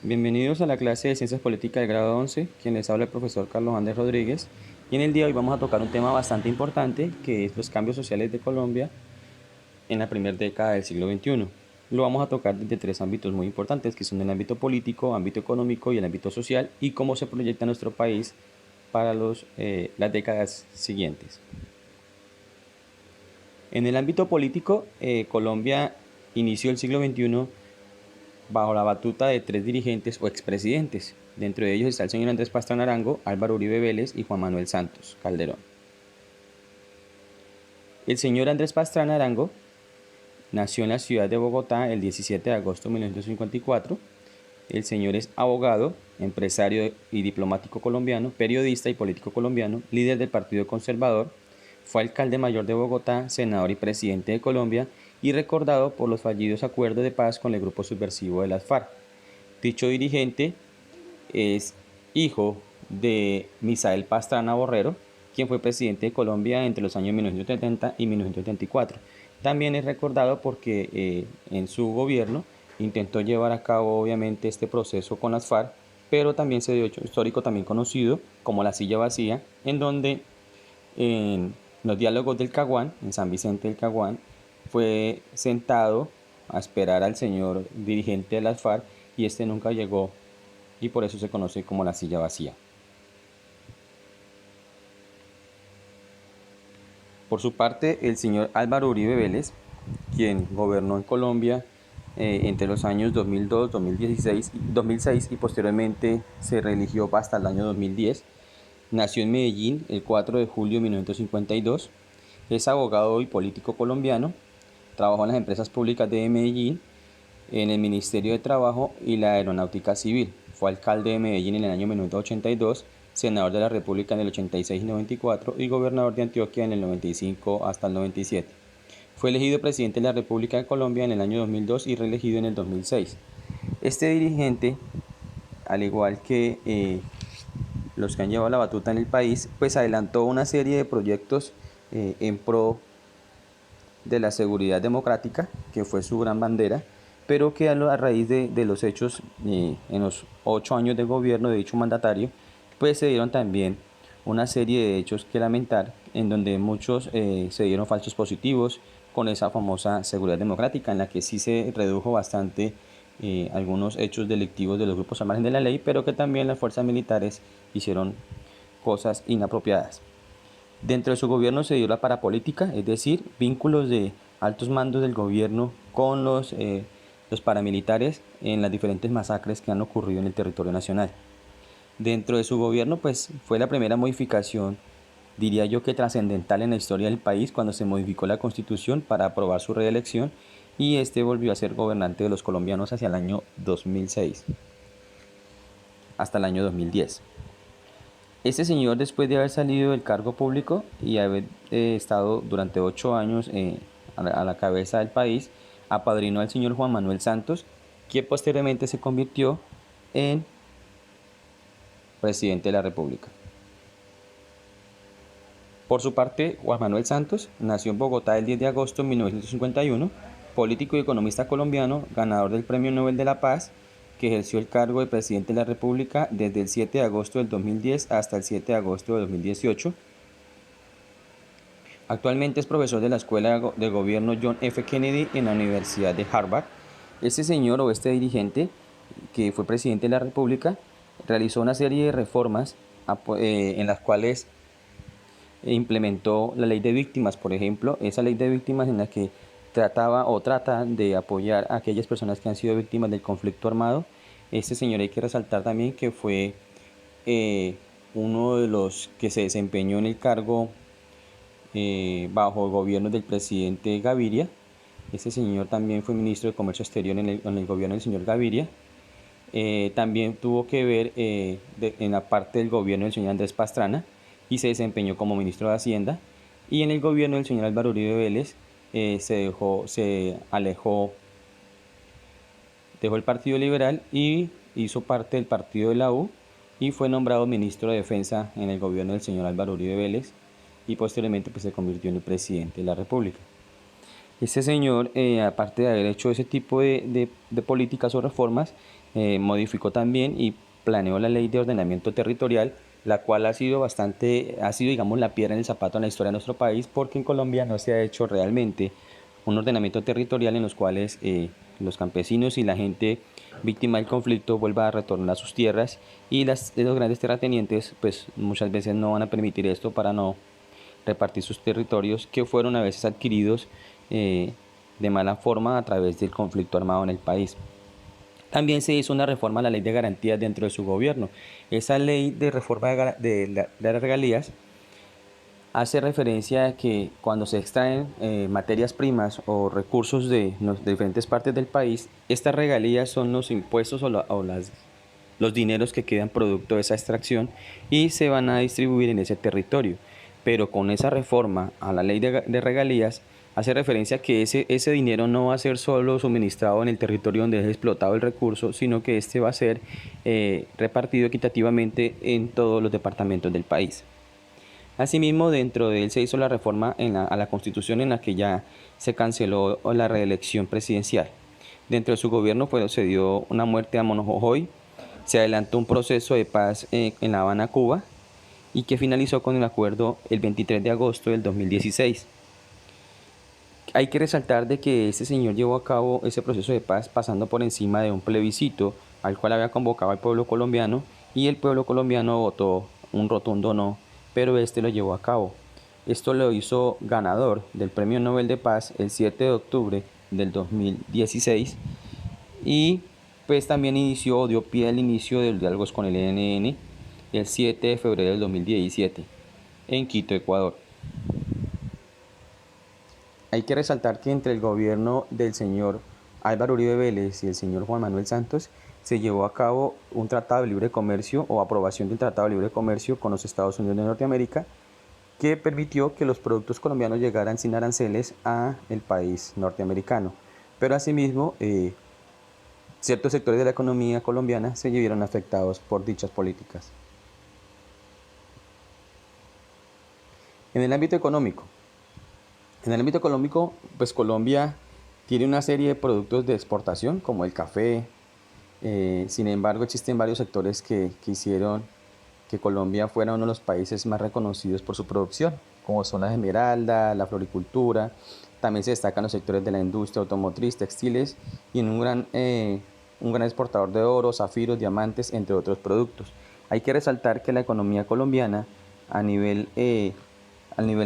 Bienvenidos a la clase de Ciencias Políticas del grado 11, quien les habla el profesor Carlos Andrés Rodríguez. Y en el día de hoy vamos a tocar un tema bastante importante, que es los cambios sociales de Colombia en la primera década del siglo XXI. Lo vamos a tocar desde tres ámbitos muy importantes, que son el ámbito político, ámbito económico y el ámbito social, y cómo se proyecta nuestro país para las décadas siguientes. En el ámbito político, Colombia inició el siglo XXI bajo la batuta de tres dirigentes o expresidentes. Dentro de ellos está el señor Andrés Pastrana Arango, Álvaro Uribe Vélez y Juan Manuel Santos Calderón. El señor Andrés Pastrana Arango nació en la ciudad de Bogotá el 17 de agosto de 1954. El señor es abogado, empresario y diplomático colombiano, periodista y político colombiano, líder del Partido Conservador. Fue alcalde mayor de Bogotá, senador y presidente de Colombia y recordado por los fallidos acuerdos de paz con el grupo subversivo de las FARC. Dicho dirigente es hijo de Misael Pastrana Borrero, quien fue presidente de Colombia entre los años 1970 y 1974. También es recordado porque en su gobierno intentó llevar a cabo obviamente este proceso con las FARC, pero también se dio hecho histórico también conocido como la silla vacía, en donde en los diálogos del Caguán, en San Vicente del Caguán, fue sentado a esperar al señor dirigente de las FARC y este nunca llegó y por eso se conoce como la silla vacía. Por su parte, el señor Álvaro Uribe Vélez, quien gobernó en Colombia entre los años 2002, 2016, 2006 y posteriormente se reeligió hasta el año 2010, nació en Medellín el 4 de julio de 1952, es abogado y político colombiano, trabajó en las empresas públicas de Medellín, en el Ministerio de Trabajo y la Aeronáutica Civil. Fue alcalde de Medellín en el año 1982, senador de la República en el 86 y 94 y gobernador de Antioquia en el 95 hasta el 97. Fue elegido presidente de la República de Colombia en el año 2002 y reelegido en el 2006. Este dirigente, al igual que los que han llevado la batuta en el país, pues adelantó una serie de proyectos en pro de la seguridad democrática, que fue su gran bandera, pero que a raíz de los hechos en los 8 años de gobierno de dicho mandatario, pues se dieron también una serie de hechos que lamentar, en donde muchos se dieron falsos positivos con esa famosa seguridad democrática, en la que sí se redujo bastante algunos hechos delictivos de los grupos al margen de la ley, pero que también las fuerzas militares hicieron cosas inapropiadas. Dentro de su gobierno se dio la parapolítica, es decir, vínculos de altos mandos del gobierno con los paramilitares en las diferentes masacres que han ocurrido en el territorio nacional. Dentro de su gobierno, pues fue la primera modificación, diría yo que trascendental en la historia del país, cuando se modificó la Constitución para aprobar su reelección y este volvió a ser gobernante de los colombianos hacia el año 2006 hasta el año 2010. Este señor, después de haber salido del cargo público y haber estado durante 8 años a la cabeza del país, apadrinó al señor Juan Manuel Santos, quien posteriormente se convirtió en presidente de la República. Por su parte, Juan Manuel Santos nació en Bogotá el 10 de agosto de 1951, político y economista colombiano, ganador del Premio Nobel de la Paz, que ejerció el cargo de presidente de la República desde el 7 de agosto del 2010 hasta el 7 de agosto de 2018. Actualmente es profesor de la Escuela de Gobierno John F. Kennedy en la Universidad de Harvard. Este señor o este dirigente, que fue presidente de la República, realizó una serie de reformas en las cuales implementó la ley de víctimas, por ejemplo, esa ley de víctimas en la que trataba o trata de apoyar a aquellas personas que han sido víctimas del conflicto armado. Este señor hay que resaltar también que fue uno de los que se desempeñó en el cargo bajo el gobierno del presidente Gaviria. Este señor también fue ministro de Comercio Exterior en el gobierno del señor Gaviria. También tuvo que ver en la parte del gobierno del señor Andrés Pastrana y se desempeñó como ministro de Hacienda. Y en el gobierno del señor Álvaro Uribe Vélez se alejó, dejó el Partido Liberal y hizo parte del partido de la U y fue nombrado ministro de Defensa en el gobierno del señor Álvaro Uribe Vélez y posteriormente pues, se convirtió en el presidente de la República. Este señor, aparte de haber hecho ese tipo de políticas o reformas, modificó también y planeó la ley de ordenamiento territorial, la cual ha sido digamos, la piedra en el zapato en la historia de nuestro país, porque en Colombia no se ha hecho realmente un ordenamiento territorial en los cuales los campesinos y la gente víctima del conflicto vuelva a retornar a sus tierras, y los grandes terratenientes pues muchas veces no van a permitir esto para no repartir sus territorios que fueron a veces adquiridos de mala forma a través del conflicto armado en el país. También se hizo una reforma a la ley de garantías dentro de su gobierno. Esa ley de reforma de las regalías hace referencia a que cuando se extraen materias primas o recursos de diferentes partes del país, estas regalías son los impuestos los dineros que quedan producto de esa extracción y se van a distribuir en ese territorio. Pero con esa reforma a la ley de regalías hace referencia a que ese dinero no va a ser solo suministrado en el territorio donde es explotado el recurso, sino que este va a ser repartido equitativamente en todos los departamentos del país. Asimismo, dentro de él se hizo la reforma a la Constitución, en la que ya se canceló la reelección presidencial. Dentro de su gobierno se dio una muerte a Monojojoy, se adelantó un proceso de paz en La Habana, Cuba, y que finalizó con el acuerdo el 23 de agosto del 2016. Hay que resaltar de que este señor llevó a cabo ese proceso de paz pasando por encima de un plebiscito al cual había convocado al pueblo colombiano, y el pueblo colombiano votó un rotundo no, pero este lo llevó a cabo. Esto lo hizo ganador del Premio Nobel de Paz el 7 de octubre del 2016, y pues también dio pie al inicio de los diálogos con el ELN el 7 de febrero del 2017 en Quito, Ecuador. Hay que resaltar que entre el gobierno del señor Álvaro Uribe Vélez y el señor Juan Manuel Santos se llevó a cabo un tratado de libre comercio o aprobación del tratado de libre comercio con los Estados Unidos de Norteamérica, que permitió que los productos colombianos llegaran sin aranceles a el país norteamericano. Pero asimismo, ciertos sectores de la economía colombiana se vieron afectados por dichas políticas. En el ámbito económico, pues Colombia tiene una serie de productos de exportación como el café. Sin embargo, existen varios sectores que hicieron que Colombia fuera uno de los países más reconocidos por su producción, como son la esmeralda, la floricultura. También se destacan los sectores de la industria automotriz, textiles y un gran exportador de oro, zafiros, diamantes, entre otros productos. Hay que resaltar que la economía colombiana a nivel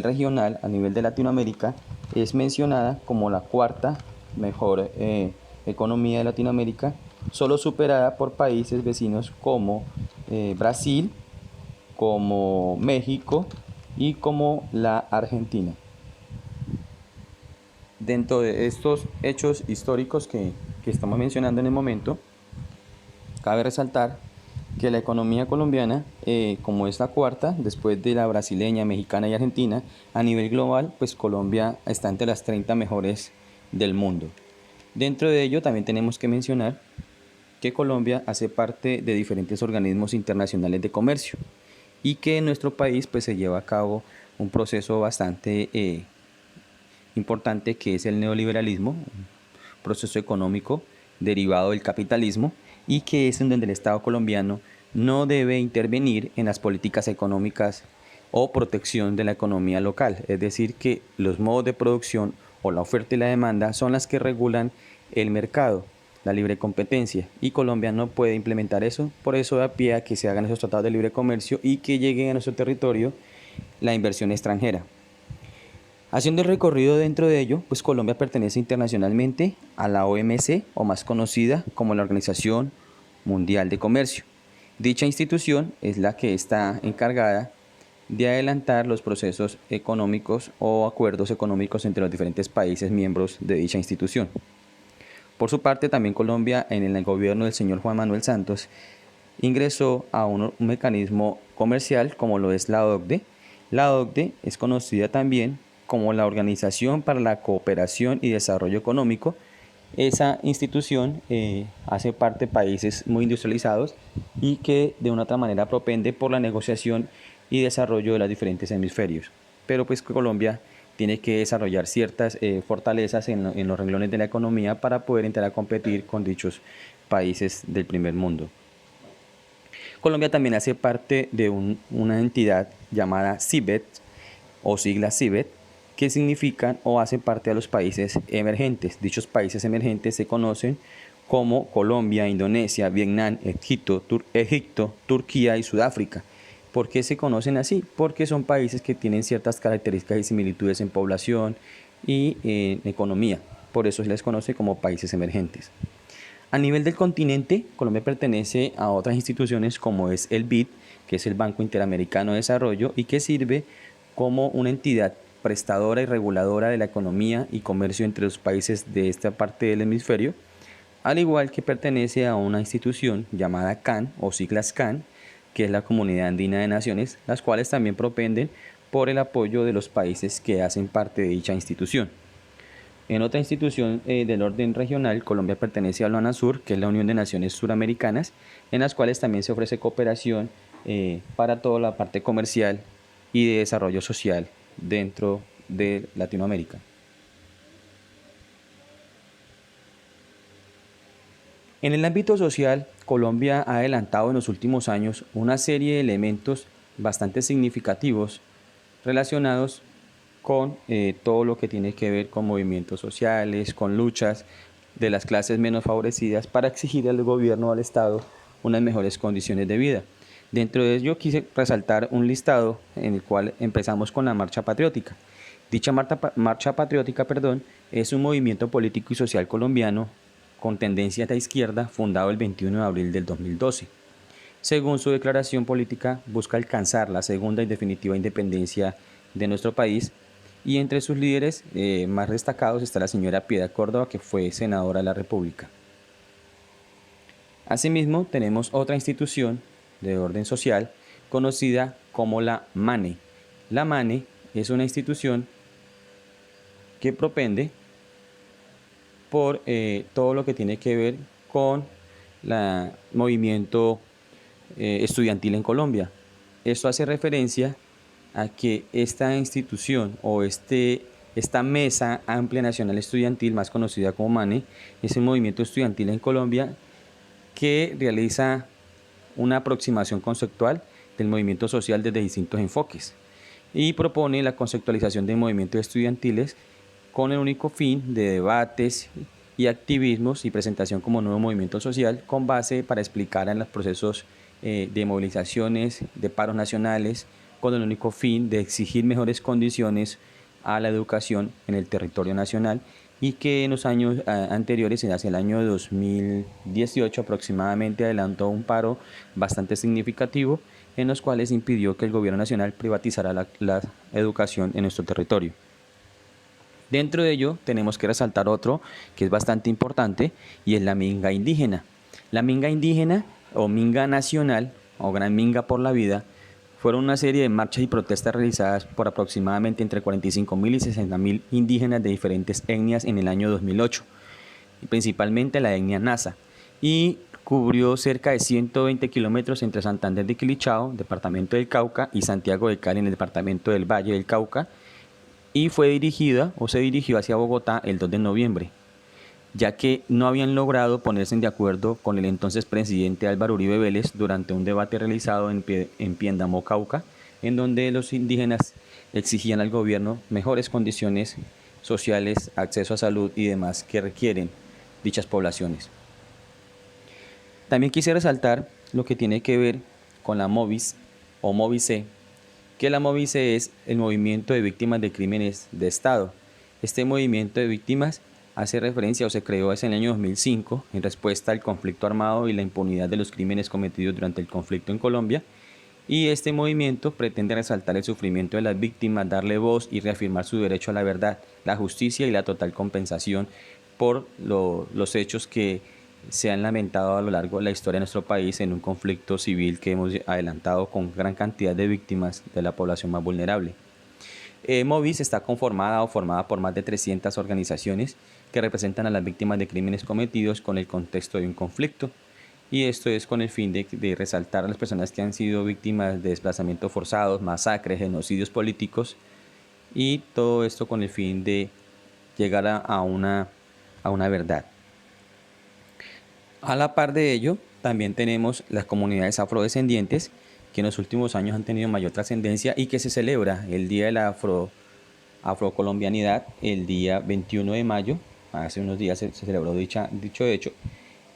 regional, a nivel de Latinoamérica, es mencionada como la cuarta mejor economía de Latinoamérica, solo superada por países vecinos como Brasil, como México y como la Argentina. Dentro de estos hechos históricos que estamos mencionando en el momento, cabe resaltar que la economía colombiana, como es la cuarta, después de la brasileña, mexicana y argentina, a nivel global, pues Colombia está entre las 30 mejores del mundo. Dentro de ello también tenemos que mencionar que Colombia hace parte de diferentes organismos internacionales de comercio, y que en nuestro país pues se lleva a cabo un proceso bastante importante, que es el neoliberalismo, un proceso económico derivado del capitalismo, y que es en donde el Estado colombiano no debe intervenir en las políticas económicas o protección de la economía local. Es decir, que los modos de producción o la oferta y la demanda son las que regulan el mercado, la libre competencia, y Colombia no puede implementar eso. Por eso da pie a que se hagan esos tratados de libre comercio y que llegue a nuestro territorio la inversión extranjera. Haciendo el recorrido dentro de ello, pues Colombia pertenece internacionalmente a la OMC, o más conocida como la Organización Mundial de Comercio. Dicha institución es la que está encargada de adelantar los procesos económicos o acuerdos económicos entre los diferentes países miembros de dicha institución. Por su parte, también Colombia, en el gobierno del señor Juan Manuel Santos, ingresó a un mecanismo comercial como lo es la OCDE. La OCDE es conocida también como la Organización para la Cooperación y Desarrollo Económico. Esa institución hace parte de países muy industrializados y que de una u otra manera propende por la negociación y desarrollo de los diferentes hemisferios. Pero pues Colombia tiene que desarrollar ciertas fortalezas en los renglones de la economía para poder entrar a competir con dichos países del primer mundo. Colombia también hace parte de una entidad llamada CIBET o sigla CIBET, que significan o hacen parte de los países emergentes. Dichos países emergentes se conocen como Colombia, Indonesia, Vietnam, Egipto, Turquía y Sudáfrica. ¿Por qué se conocen así? Porque son países que tienen ciertas características y similitudes en población y en economía. Por eso se les conoce como países emergentes. A nivel del continente, Colombia pertenece a otras instituciones como es el BID, que es el Banco Interamericano de Desarrollo, y que sirve como una entidad prestadora y reguladora de la economía y comercio entre los países de esta parte del hemisferio, al igual que pertenece a una institución llamada CAN o siglas CAN, que es la Comunidad Andina de Naciones, las cuales también propenden por el apoyo de los países que hacen parte de dicha institución. En otra institución del orden regional, Colombia pertenece a la UNASUR, que es la Unión de Naciones Suramericanas, en las cuales también se ofrece cooperación para toda la parte comercial y de desarrollo social dentro de Latinoamérica. En el ámbito social, Colombia ha adelantado en los últimos años una serie de elementos bastante significativos relacionados con todo lo que tiene que ver con movimientos sociales, con luchas de las clases menos favorecidas para exigir al gobierno o al Estado unas mejores condiciones de vida. Dentro de ello quise resaltar un listado en el cual empezamos con la Marcha Patriótica. Dicha marcha patriótica, es un movimiento político y social colombiano con tendencia a la izquierda fundado el 21 de abril del 2012. Según su declaración política, busca alcanzar la segunda y definitiva independencia de nuestro país, y entre sus líderes más destacados está la señora Piedad Córdoba, que fue senadora de la República. Asimismo, tenemos otra institución de orden social conocida como la MANE. La MANE es una institución que propende por todo lo que tiene que ver con el movimiento estudiantil en Colombia. Esto hace referencia a que esta institución o esta Mesa Amplia Nacional Estudiantil, más conocida como MANE, es un movimiento estudiantil en Colombia que realiza una aproximación conceptual del movimiento social desde distintos enfoques y propone la conceptualización de movimientos estudiantiles con el único fin de debates y activismos y presentación como nuevo movimiento social con base para explicar en los procesos de movilizaciones, de paros nacionales, con el único fin de exigir mejores condiciones a la educación en el territorio nacional, y que en los años anteriores, hacia el año 2018 aproximadamente, adelantó un paro bastante significativo en los cuales impidió que el gobierno nacional privatizara la educación en nuestro territorio. Dentro de ello tenemos que resaltar otro que es bastante importante, y es la minga indígena. La minga indígena o minga nacional o gran minga por la vida fueron una serie de marchas y protestas realizadas por aproximadamente entre 45.000 y 60.000 indígenas de diferentes etnias en el año 2008, principalmente la etnia Nasa, y cubrió cerca de 120 kilómetros entre Santander de Quilichao, departamento del Cauca, y Santiago de Cali, en el departamento del Valle del Cauca, y se dirigió hacia Bogotá el 2 de noviembre, ya que no habían logrado ponerse de acuerdo con el entonces presidente Álvaro Uribe Vélez durante un debate realizado en Piendamó, Cauca, en donde los indígenas exigían al gobierno mejores condiciones sociales, acceso a salud y demás que requieren dichas poblaciones. También quise resaltar lo que tiene que ver con la MOVIS o MOVICE, que la MOVICE es el Movimiento de Víctimas de Crímenes de Estado. Este movimiento de víctimas hace referencia o se creó en el año 2005 en respuesta al conflicto armado y la impunidad de los crímenes cometidos durante el conflicto en Colombia, y este movimiento pretende resaltar el sufrimiento de las víctimas, darle voz y reafirmar su derecho a la verdad, la justicia y la total compensación por los hechos que se han lamentado a lo largo de la historia de nuestro país en un conflicto civil que hemos adelantado con gran cantidad de víctimas de la población más vulnerable. MOVIS está conformada o formada por más de 300 organizaciones que representan a las víctimas de crímenes cometidos con el contexto de un conflicto, y esto es con el fin de resaltar a las personas que han sido víctimas de desplazamientos forzados, masacres, genocidios políticos, y todo esto con el fin de llegar a una verdad. A la par de ello, también tenemos las comunidades afrodescendientes, que en los últimos años han tenido mayor trascendencia y que se celebra el Día de la Afrocolombianidad el día 21 de mayo. Hace unos días se celebró dicho hecho,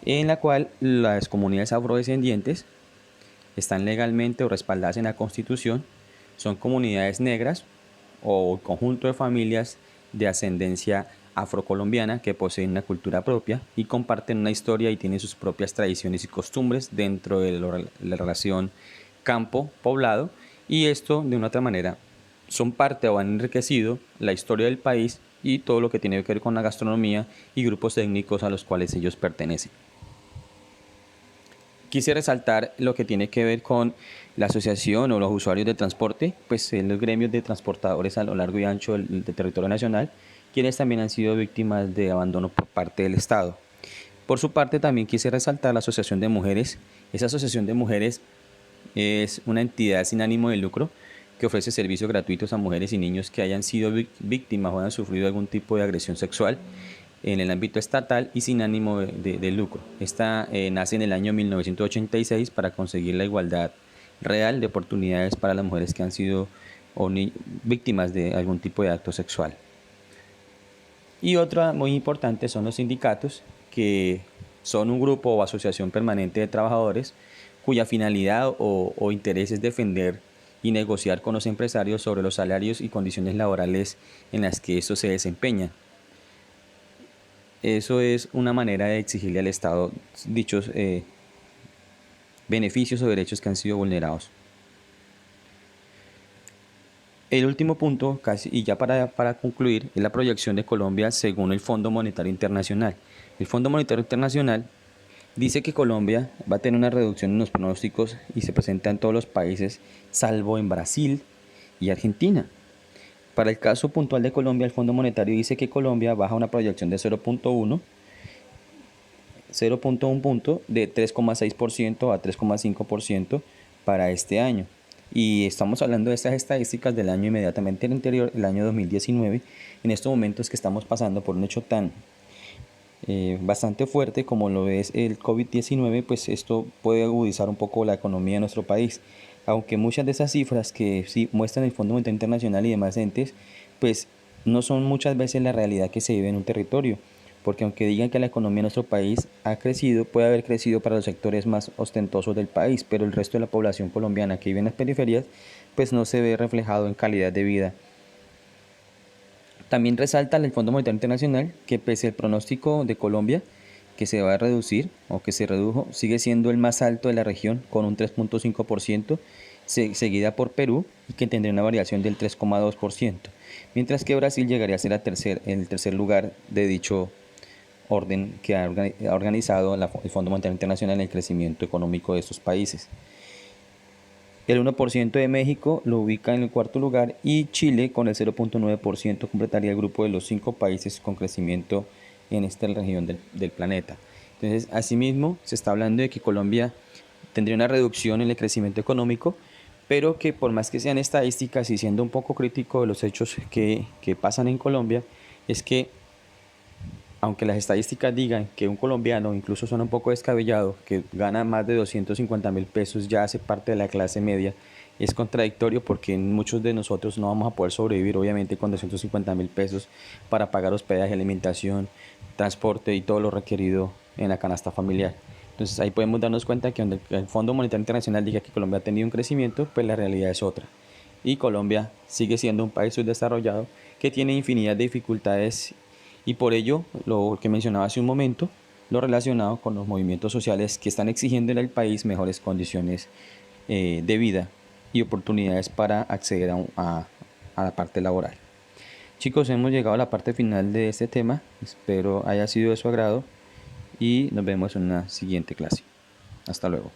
en la cual las comunidades afrodescendientes están legalmente o respaldadas en la Constitución. Son comunidades negras o conjunto de familias de ascendencia afrocolombiana que poseen una cultura propia y comparten una historia y tienen sus propias tradiciones y costumbres dentro de la relación campo-poblado, y esto de una otra manera son parte o han enriquecido la historia del país y todo lo que tiene que ver con la gastronomía y grupos étnicos a los cuales ellos pertenecen. Quise resaltar lo que tiene que ver con la asociación o los usuarios de transporte, pues en los gremios de transportadores a lo largo y ancho del territorio nacional, quienes también han sido víctimas de abandono por parte del Estado. Por su parte, también quise resaltar la Asociación de Mujeres. Esa Asociación de Mujeres es una entidad sin ánimo de lucro que ofrece servicios gratuitos a mujeres y niños que hayan sido víctimas o hayan sufrido algún tipo de agresión sexual en el ámbito estatal y sin ánimo de lucro. Esta nace en el año 1986 para conseguir la igualdad real de oportunidades para las mujeres que han sido víctimas de algún tipo de acto sexual. Y otra muy importante son los sindicatos, que son un grupo o asociación permanente de trabajadores cuya finalidad o interés es defender y negociar con los empresarios sobre los salarios y condiciones laborales en las que estos se desempeñan. Eso es una manera de exigirle al Estado dichos beneficios o derechos que han sido vulnerados. El último punto, casi, y ya para concluir, es la proyección de Colombia según el Fondo Monetario Internacional. El Fondo Monetario Internacional dice que Colombia va a tener una reducción en los pronósticos y se presenta en todos los países, salvo en Brasil y Argentina. Para el caso puntual de Colombia, el Fondo Monetario dice que Colombia baja una proyección de 0.1 punto de 3,6% a 3,5% para este año. Y estamos hablando de estas estadísticas del año inmediatamente anterior, el año 2019, en estos momentos que estamos pasando por un hecho tan bastante fuerte como lo es el COVID-19, pues esto puede agudizar un poco la economía de nuestro país. Aunque muchas de esas cifras que sí muestran el Fondo Monetario Internacional y demás entes, pues no son muchas veces la realidad que se vive en un territorio. Porque aunque digan que la economía de nuestro país ha crecido, puede haber crecido para los sectores más ostentosos del país, pero el resto de la población colombiana que vive en las periferias, pues no se ve reflejado en calidad de vida. También resalta el Fondo Monetario Internacional que pese al pronóstico de Colombia, que se va a reducir o que se redujo, sigue siendo el más alto de la región con un 3.5%, seguida por Perú, y que tendría una variación del 3,2%, mientras que Brasil llegaría a ser el tercer lugar de dicho orden que ha organizado el Fondo Monetario Internacional en el crecimiento económico de estos países. El 1% de México lo ubica en el cuarto lugar y Chile con el 0.9% completaría el grupo de los 5 países con crecimiento en esta región del planeta. Entonces, asimismo, se está hablando de que Colombia tendría una reducción en el crecimiento económico, pero que por más que sean estadísticas y siendo un poco crítico de los hechos que pasan en Colombia, es que aunque las estadísticas digan que un colombiano, incluso suena un poco descabellado, que gana más de 250.000 pesos ya hace parte de la clase media, es contradictorio porque muchos de nosotros no vamos a poder sobrevivir obviamente con 250.000 pesos para pagar hospedaje, alimentación, transporte y todo lo requerido en la canasta familiar. Entonces ahí podemos darnos cuenta que donde el Fondo Monetario Internacional diga que Colombia ha tenido un crecimiento, pues la realidad es otra. Y Colombia sigue siendo un país subdesarrollado que tiene infinidad de dificultades, y por ello, lo que mencionaba hace un momento, lo relacionado con los movimientos sociales que están exigiendo en el país mejores condiciones de vida y oportunidades para acceder a la parte laboral. Chicos, hemos llegado a la parte final de este tema. Espero haya sido de su agrado y nos vemos en una siguiente clase. Hasta luego.